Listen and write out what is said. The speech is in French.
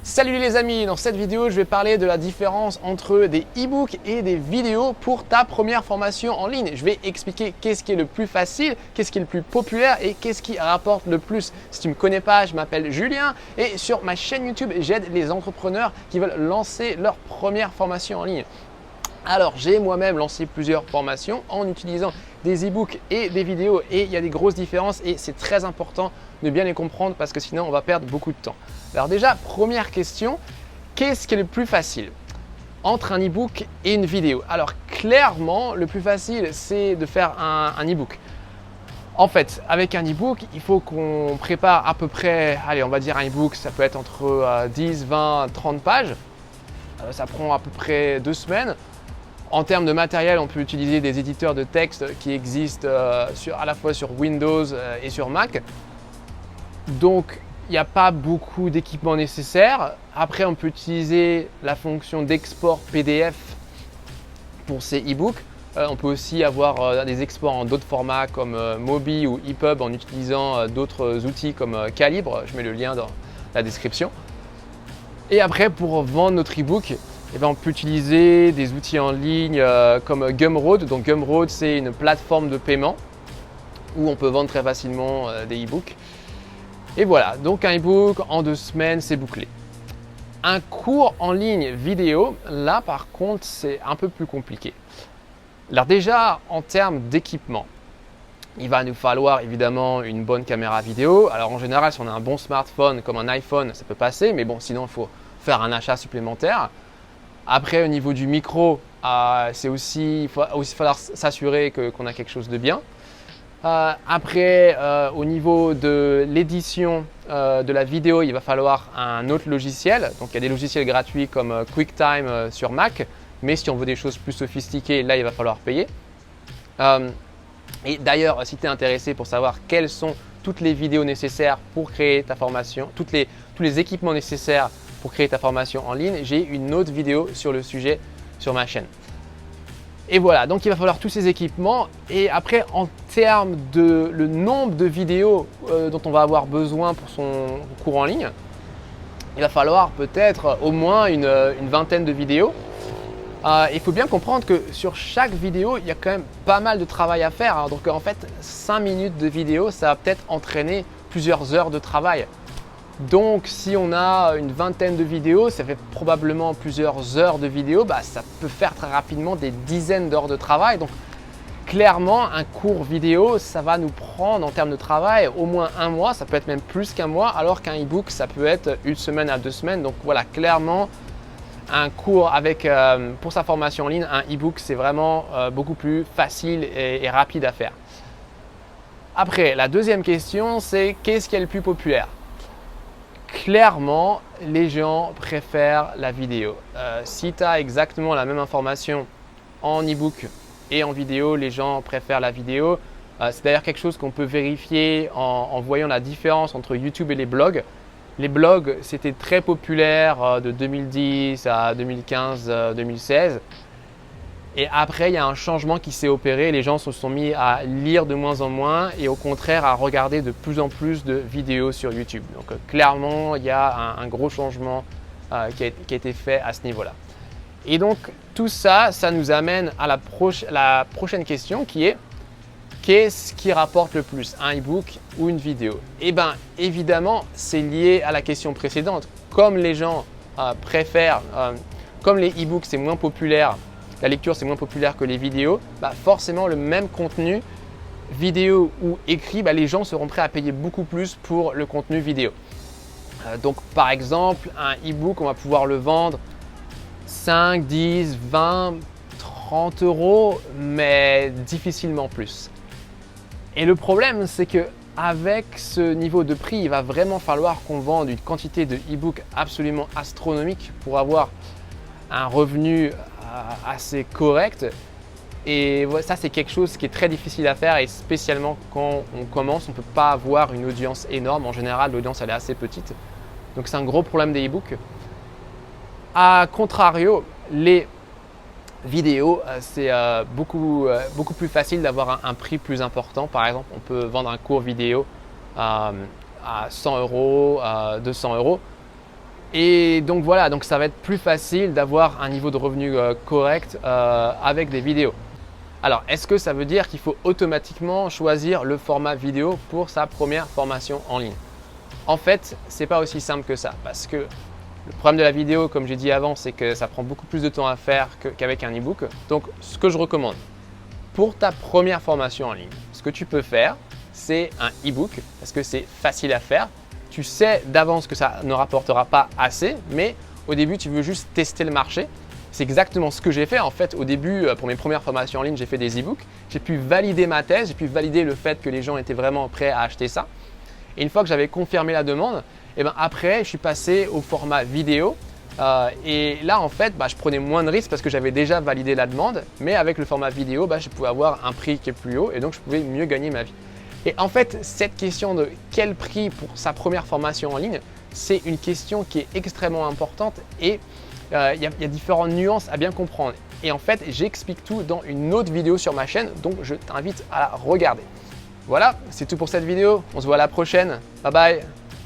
Salut les amis, dans cette vidéo je vais parler de la différence entre des e-books et des vidéos pour ta première formation en ligne. Je vais expliquer qu'est-ce qui est le plus facile, qu'est-ce qui est le plus populaire et qu'est-ce qui rapporte le plus. Si tu ne me connais pas, je m'appelle Julien et sur ma chaîne YouTube, j'aide les entrepreneurs qui veulent lancer leur première formation en ligne. Alors, j'ai moi-même lancé plusieurs formations en utilisant des e-books et des vidéos et il y a des grosses différences et c'est très important de bien les comprendre parce que sinon on va perdre beaucoup de temps. Alors déjà, première question, qu'est-ce qui est le plus facile entre un e-book et une vidéo? Alors clairement, le plus facile, c'est de faire un e-book. En fait, avec un e-book, il faut qu'on prépare à peu près, allez, on va dire un e-book, ça peut être entre 10, 20, 30 pages. Ça prend à peu près 2 semaines. En termes de matériel, on peut utiliser des éditeurs de texte qui existent à la fois sur Windows et sur Mac. Donc, il n'y a pas beaucoup d'équipements nécessaires. Après, on peut utiliser la fonction d'export PDF pour ces e-books. On peut aussi avoir des exports en d'autres formats comme Mobi ou EPUB en utilisant d'autres outils comme Calibre. Je mets le lien dans la description. Et après, pour vendre notre e-book, on peut utiliser des outils en ligne comme Gumroad. Donc Gumroad, c'est une plateforme de paiement où on peut vendre très facilement des e-books. Et voilà, donc un e-book en 2 semaines, c'est bouclé. Un cours en ligne vidéo, là par contre, c'est un peu plus compliqué. Alors déjà, en termes d'équipement, il va nous falloir évidemment une bonne caméra vidéo. Alors en général, si on a un bon smartphone comme un iPhone, ça peut passer, mais bon, sinon il faut faire un achat supplémentaire. Après, au niveau du micro, il faut aussi falloir s'assurer qu'on a quelque chose de bien. Après, au niveau de l'édition de la vidéo, il va falloir un autre logiciel. Donc, il y a des logiciels gratuits comme QuickTime sur Mac. Mais si on veut des choses plus sophistiquées, là, il va falloir payer. Et d'ailleurs, si tu es intéressé pour savoir quelles sont toutes les vidéos nécessaires pour créer ta formation, tous les équipements nécessaires pour créer ta formation en ligne, j'ai une autre vidéo sur le sujet sur ma chaîne. Et voilà, donc il va falloir tous ces équipements. Et après, en termes de le nombre de vidéos dont on va avoir besoin pour son cours en ligne, il va falloir peut-être au moins une vingtaine de vidéos. Il faut bien comprendre que sur chaque vidéo, il y a quand même pas mal de travail à faire. Donc en fait, 5 minutes de vidéo, ça va peut-être entraîner plusieurs heures de travail. Donc si on a une vingtaine de vidéos, ça fait probablement plusieurs heures de vidéos, ça peut faire très rapidement des dizaines d'heures de travail. Donc clairement, un cours vidéo, ça va nous prendre en termes de travail au moins 1 mois, ça peut être même plus qu'1 mois, alors qu'un e-book, ça peut être 1 semaine à 2 semaines. Donc voilà, clairement, un cours pour sa formation en ligne, un e-book, c'est vraiment beaucoup plus facile et rapide à faire. Après, la deuxième question, c'est qu'est-ce qui est le plus populaire? Clairement, les gens préfèrent la vidéo. Si tu as exactement la même information en e-book et en vidéo, les gens préfèrent la vidéo. C'est d'ailleurs quelque chose qu'on peut vérifier en voyant la différence entre YouTube et les blogs. Les blogs, c'était très populaire de 2010 à 2015-2016. Et après, il y a un changement qui s'est opéré. Les gens se sont mis à lire de moins en moins et au contraire à regarder de plus en plus de vidéos sur YouTube. Donc clairement, il y a un gros changement qui a été fait à ce niveau-là. Et donc tout ça, ça nous amène à la prochaine question qui est qu'est-ce qui rapporte le plus, un e-book ou une vidéo? Eh bien évidemment, c'est lié à la question précédente. Comme les gens comme les e-books c'est moins populaire, la lecture c'est moins populaire que les vidéos, forcément le même contenu, vidéo ou écrit, les gens seront prêts à payer beaucoup plus pour le contenu vidéo. Donc par exemple, un e-book, on va pouvoir le vendre 5, 10, 20, 30 €, mais difficilement plus. Et le problème, c'est qu'avec ce niveau de prix, il va vraiment falloir qu'on vende une quantité de e-book absolument astronomique pour avoir un revenu assez correct. Et ça, c'est quelque chose qui est très difficile à faire et spécialement quand on commence, on ne peut pas avoir une audience énorme. En général, l'audience, elle est assez petite. Donc, c'est un gros problème des e-books. A contrario, les vidéos, c'est beaucoup plus facile d'avoir un prix plus important. Par exemple, on peut vendre un cours vidéo à 100 €, 200 €. Et donc voilà, donc ça va être plus facile d'avoir un niveau de revenu correct avec des vidéos. Alors, est-ce que ça veut dire qu'il faut automatiquement choisir le format vidéo pour sa première formation en ligne? En fait, ce n'est pas aussi simple que ça parce que le problème de la vidéo, comme j'ai dit avant, c'est que ça prend beaucoup plus de temps à faire qu'avec un e-book. Donc, ce que je recommande pour ta première formation en ligne, ce que tu peux faire, c'est un e-book parce que c'est facile à faire. Tu sais d'avance que ça ne rapportera pas assez, mais au début, tu veux juste tester le marché. C'est exactement ce que j'ai fait. En fait, au début, pour mes premières formations en ligne, j'ai fait des e-books. J'ai pu valider ma thèse, j'ai pu valider le fait que les gens étaient vraiment prêts à acheter ça. Et une fois que j'avais confirmé la demande, après, je suis passé au format vidéo. Et là, en fait, je prenais moins de risques parce que j'avais déjà validé la demande. Mais avec le format vidéo, je pouvais avoir un prix qui est plus haut et donc je pouvais mieux gagner ma vie. Et en fait, cette question de quel prix pour sa première formation en ligne, c'est une question qui est extrêmement importante et il y a différentes nuances à bien comprendre. Et en fait, j'explique tout dans une autre vidéo sur ma chaîne, donc je t'invite à la regarder. Voilà, c'est tout pour cette vidéo. On se voit à la prochaine. Bye bye.